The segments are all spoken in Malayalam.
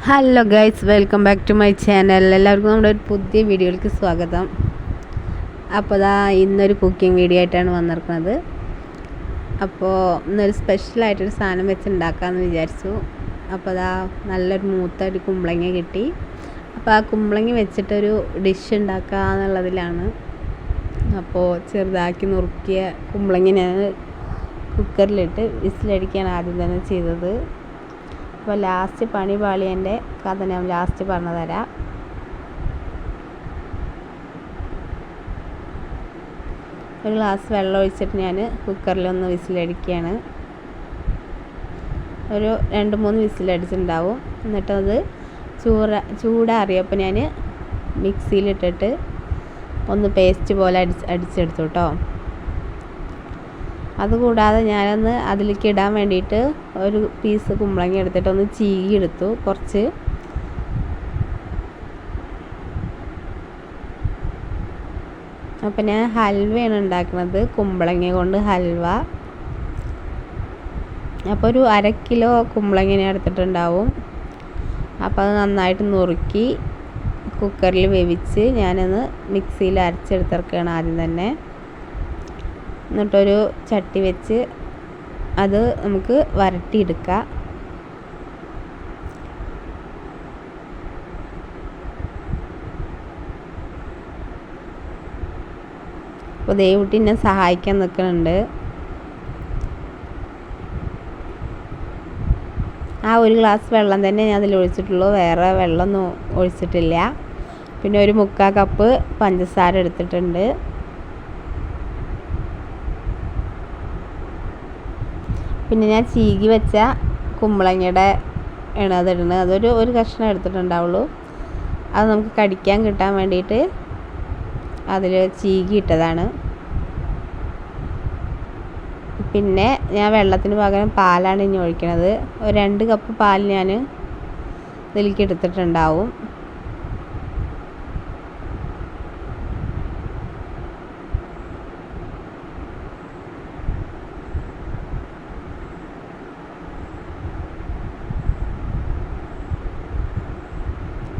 Hello guys, welcome back to my channel. എല്ലാവർക്കും നമ്മുടെ ഒരു പുതിയ വീഡിയോയിലേക്ക് സ്വാഗതം. അപ്പോൾ ഇന്നൊരു കുക്കിംഗ് വീഡിയോ ആയിട്ടാണ് വന്നിരിക്കുന്നത്. അപ്പോൾ ഇന്നൊരു സ്പെഷ്യലായിട്ടൊരു സാധനം വെച്ച് ഉണ്ടാക്കാമെന്ന് വിചാരിച്ചു. അപ്പോൾ നല്ലൊരു മൂത്തൊരു കുമ്പളങ്ങ കിട്ടി. അപ്പോൾ ആ കുമ്പളങ്ങ വെച്ചിട്ടൊരു ഡിഷ് ഉണ്ടാക്കുക എന്നുള്ളതിലാണ്. അപ്പോൾ ചെറുതാക്കി നുറുക്കിയ കുമ്പളങ്ങ ഞാൻ കുക്കറിലിട്ട് വിസിലടിക്കുകയാണ് ആദ്യം തന്നെ ചെയ്തത്. അപ്പോൾ ലാസ്റ്റ് പണി പാളിയൻ്റെ കഥ ഞാൻ ലാസ്റ്റ് പറഞ്ഞു തരാം. ഒരു ഗ്ലാസ് വെള്ളം ഒഴിച്ചിട്ട് ഞാൻ കുക്കറിലൊന്ന് വിസിലടിക്കുകയാണ്. ഒരു 2-3 വിസിലടിച്ചിട്ടുണ്ടാവും. എന്നിട്ടത് ചൂടാറിയപ്പോൾ ഞാൻ മിക്സിയിലിട്ടിട്ട് ഒന്ന് പേസ്റ്റ് പോലെ അടിച്ചെടുത്തു കേട്ടോ. അതുകൂടാതെ ഞാനൊന്ന് അതിലേക്ക് ഇടാൻ വേണ്ടിയിട്ട് ഒരു പീസ് കുമ്പളങ്ങ എടുത്തിട്ട് ഒന്ന് ചീകിയെടുത്തു കുറച്ച്. അപ്പം ഞാൻ ഹൽവയാണ് ഉണ്ടാക്കുന്നത്, കുമ്പളങ്ങ കൊണ്ട് ഹൽവ. അപ്പോൾ ഒരു 1/2 കിലോ കുമ്പളങ്ങ എടുത്തിട്ടുണ്ടാവും. അപ്പോൾ അത് നന്നായിട്ട് നുറുക്കി കുക്കറിൽ വേവിച്ച് ഞാനൊന്ന് മിക്സിയിൽ അരച്ചെടുത്തിറക്കുകയാണ് ആദ്യം തന്നെ. എന്നിട്ടൊരു ചട്ടി വെച്ച് അത് നമുക്ക് വരട്ടിയെടുക്കാം. അപ്പോൾ ദേവുട്ടി എന്നെ സഹായിക്കാൻ നിൽക്കുന്നുണ്ട്. ആ ഒരു ഗ്ലാസ് വെള്ളം തന്നെ ഞാൻ അതിൽ ഒഴിച്ചിട്ടുള്ളൂ, വേറെ വെള്ളമൊന്നും ഒഴിച്ചിട്ടില്ല. പിന്നെ ഒരു 3/4 കപ്പ് പഞ്ചസാര എടുത്തിട്ടുണ്ട്. പിന്നെ ഞാൻ ചീകി വെച്ച കുമ്പളങ്ങയുടെ അതിടുന്നത്, ഒരു കഷ്ണം എടുത്തിട്ടുണ്ടാവുള്ളൂ. അത് നമുക്ക് കടിക്കാൻ കിട്ടാൻ വേണ്ടിയിട്ട് അതിൽ ചീകി ഇട്ടതാണ്. പിന്നെ ഞാൻ വെള്ളത്തിന് പകരം പാലാണ് ഇനി ഒഴിക്കണത്. ഒരു 2 കപ്പ് പാൽ ഞാൻ ഇതിലേക്ക് എടുത്തിട്ടുണ്ടാവും.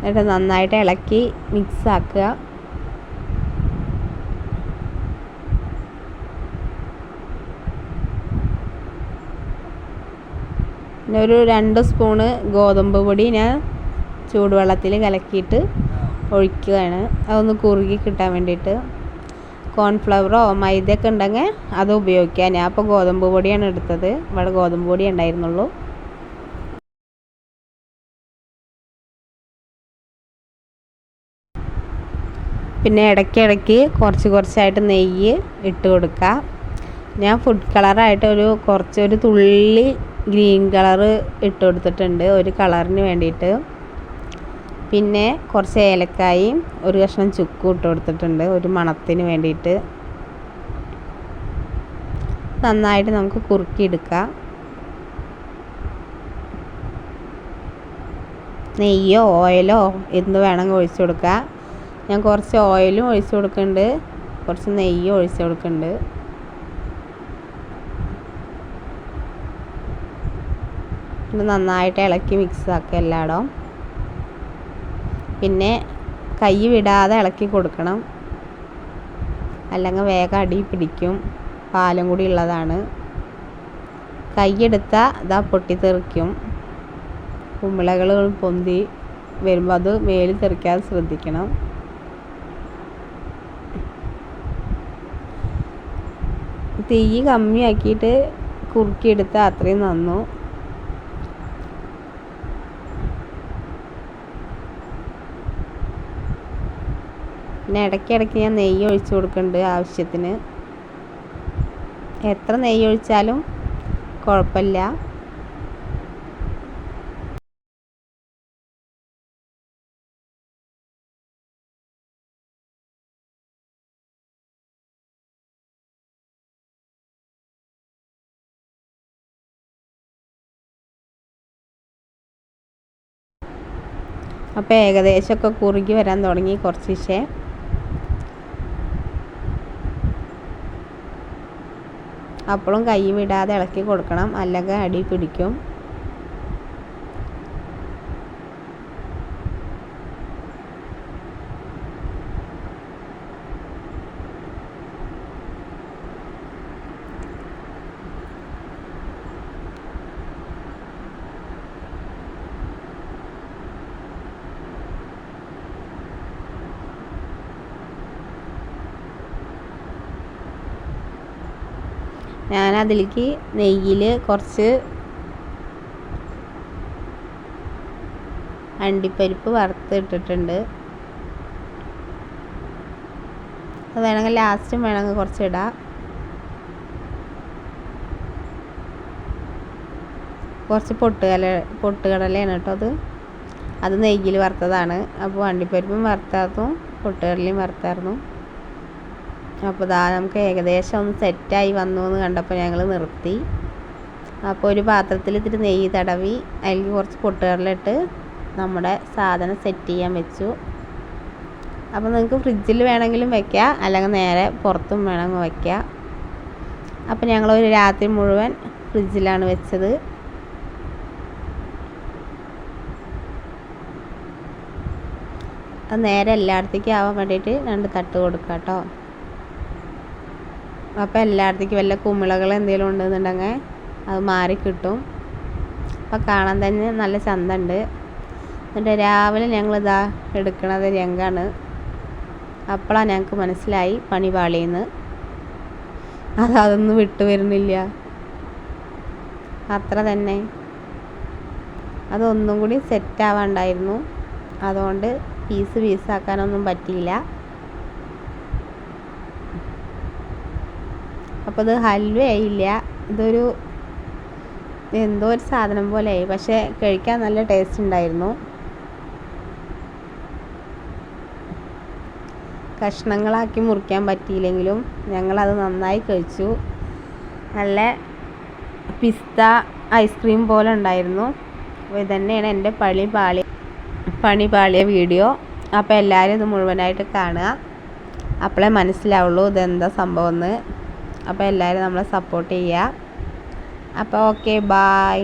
എന്നിട്ട് നന്നായിട്ട് ഇളക്കി മിക്സ് ആക്കുക. പിന്നെ ഒരു 2 സ്പൂണ് ഗോതമ്പ് പൊടി ഞാൻ ചൂടുവെള്ളത്തിൽ കലക്കിയിട്ട് ഒഴിക്കുകയാണ്, അതൊന്ന് കുറുകി കിട്ടാൻ വേണ്ടിയിട്ട്. കോൺഫ്ലവറോ മൈദയൊക്കെ ഉണ്ടെങ്കിൽ അത് ഉപയോഗിക്കാം. ഞാൻ അപ്പോൾ ഗോതമ്പ് പൊടിയാണ് എടുത്തത്, ഇവിടെ ഗോതമ്പ് പൊടി ഉണ്ടായിരുന്നുള്ളൂ. പിന്നെ ഇടയ്ക്കിടയ്ക്ക് കുറച്ചായിട്ട് നെയ്യ് ഇട്ട് കൊടുക്കുക. ഞാൻ ഫുഡ് കളറായിട്ട് ഒരു തുള്ളി ഗ്രീൻ കളറ് ഇട്ട് കൊടുത്തിട്ടുണ്ട്, ഒരു കളറിന് വേണ്ടിയിട്ട്. പിന്നെ കുറച്ച് ഏലക്കായും ഒരു കഷ്ണം ചുക്കും ഇട്ട് കൊടുത്തിട്ടുണ്ട്, ഒരു മണത്തിന് വേണ്ടിയിട്ട്. നന്നായിട്ട് നമുക്ക് കുറുക്കിയെടുക്കാം. നെയ്യോ ഓയിലോ എന്ത് വേണമെങ്കിൽ ഒഴിച്ചു കൊടുക്കുക. ഞാൻ കുറച്ച് ഓയിലും ഒഴിച്ചു കൊടുക്കുന്നുണ്ട്, കുറച്ച് നെയ്യും ഒഴിച്ചു കൊടുക്കുന്നുണ്ട്. ഇത് നന്നായിട്ട് ഇളക്കി മിക്സ് ആക്കുക എല്ലായിടവും. പിന്നെ കൈ വിടാതെ ഇളക്കി കൊടുക്കണം, അല്ലെങ്കിൽ വേഗം അടി പിടിക്കും. പാലും കൂടി ഉള്ളതാണ്. കൈയെടുത്താൽ പൊട്ടിത്തെറിക്കും. കുമിളകൾ പൊന്തി വരുമ്പോൾ അത് മേലിൽ തെറിക്കാതെ ശ്രദ്ധിക്കണം. തീ കമ്മിയാക്കിയിട്ട് കുറുക്കിയെടുത്താൽ അത്രയും നന്നു. പിന്നെ ഇടയ്ക്കിടയ്ക്ക് ഞാൻ നെയ്യ് ഒഴിച്ച് കൊടുക്കുന്നുണ്ട് ആവശ്യത്തിന്. എത്ര നെയ്യ് ഒഴിച്ചാലും കുഴപ്പമില്ല. അപ്പോൾ ഏകദേശമൊക്കെ കുറുകി വരാൻ തുടങ്ങി കുറച്ച്. അപ്പോഴും കൈ വിടാതെ ഇളക്കി കൊടുക്കണം, അല്ലെങ്കിൽ അടി പിടിക്കും. ഞാൻ അതിലേക്ക് നെയ്യിൽ കുറച്ച് അണ്ടിപ്പരിപ്പ് വറുത്തിട്ടിട്ടുണ്ട്. അത് വേണമെങ്കിൽ ലാസ്റ്റും വേണമെങ്കിൽ കുറച്ച് ഇടാം. കുറച്ച് പൊട്ടുകടലയാണ് കേട്ടോ അത് നെയ്യിൽ വറുത്തതാണ്. അപ്പോൾ അണ്ടിപ്പരിപ്പും വറുത്തായിരുന്നു, പൊട്ടുകടലയും വറുത്തായിരുന്നു. അപ്പോൾ നമുക്ക് ഏകദേശം ഒന്ന് സെറ്റായി വന്നു എന്ന് കണ്ടപ്പോൾ ഞങ്ങൾ നിർത്തി. അപ്പോൾ ഒരു പാത്രത്തിൽ ഇത്തിരി നെയ്യ് തടവി അതിലേക്ക് കുറച്ച് പൊട്ടുകടല ഇട്ട് നമ്മുടെ സാധനം സെറ്റ് ചെയ്യാൻ വെച്ചു. അപ്പോൾ നിങ്ങൾക്ക് ഫ്രിഡ്ജിൽ വേണമെങ്കിലും വയ്ക്കാം, അല്ലെങ്കിൽ നേരെ പുറത്തും വേണമെങ്കിൽ വയ്ക്കാം. അപ്പോൾ ഞങ്ങളൊരു രാത്രി മുഴുവൻ ഫ്രിഡ്ജിലാണ് വെച്ചത്. അത് നേരെ എല്ലായിടത്തേക്കും ആവാൻ വേണ്ടിയിട്ട് 2 തട്ട് കൊടുക്കാം കേട്ടോ. അപ്പോൾ എല്ലായിടത്തേക്കും വല്ല കുമിളകൾ എന്തെങ്കിലും ഉണ്ടെന്നുണ്ടെങ്കിൽ അത് മാറി കിട്ടും. അപ്പോൾ കാണാൻ തന്നെ നല്ല ചന്തമുണ്ട്. എന്നിട്ട് രാവിലെ ഞങ്ങളിതാ എടുക്കണത് രംഗാണ്. അപ്പോഴാണ് ഞങ്ങൾക്ക് മനസ്സിലായി പണി പാളിയെന്ന്. അതൊന്നും വിട്ടു വരുന്നില്ല അത്ര തന്നെ. അതൊന്നും കൂടി സെറ്റാവാണ്ടായിരുന്നു. അതുകൊണ്ട് പീസാക്കാനൊന്നും പറ്റിയില്ല. അപ്പോൾ ഇത് ഹൽവയായില്ല, ഇതൊരു എന്തോ ഒരു സാധനം പോലെയായി. പക്ഷേ കഴിക്കാൻ നല്ല ടേസ്റ്റ് ഉണ്ടായിരുന്നു. കഷ്ണങ്ങളാക്കി മുറിക്കാൻ പറ്റിയില്ലെങ്കിലും ഞങ്ങളത് നന്നായി കഴിച്ചു. നല്ല പിസ്ത ഐസ്ക്രീം പോലെ ഉണ്ടായിരുന്നു. അപ്പോൾ ഇതന്നെയാണ് എൻ്റെ പണി പാളിയ വീഡിയോ. അപ്പോൾ എല്ലാവരും ഇത് മുഴുവനായിട്ട് കാണുക, അപ്പോഴേ മനസ്സിലാവുള്ളൂ ഇതെന്താ സംഭവം എന്ന്. അപ്പോൾ എല്ലാവരും നമ്മളെ സപ്പോർട്ട് ചെയ്യുക. അപ്പോൾ ഓക്കെ, ബായ്.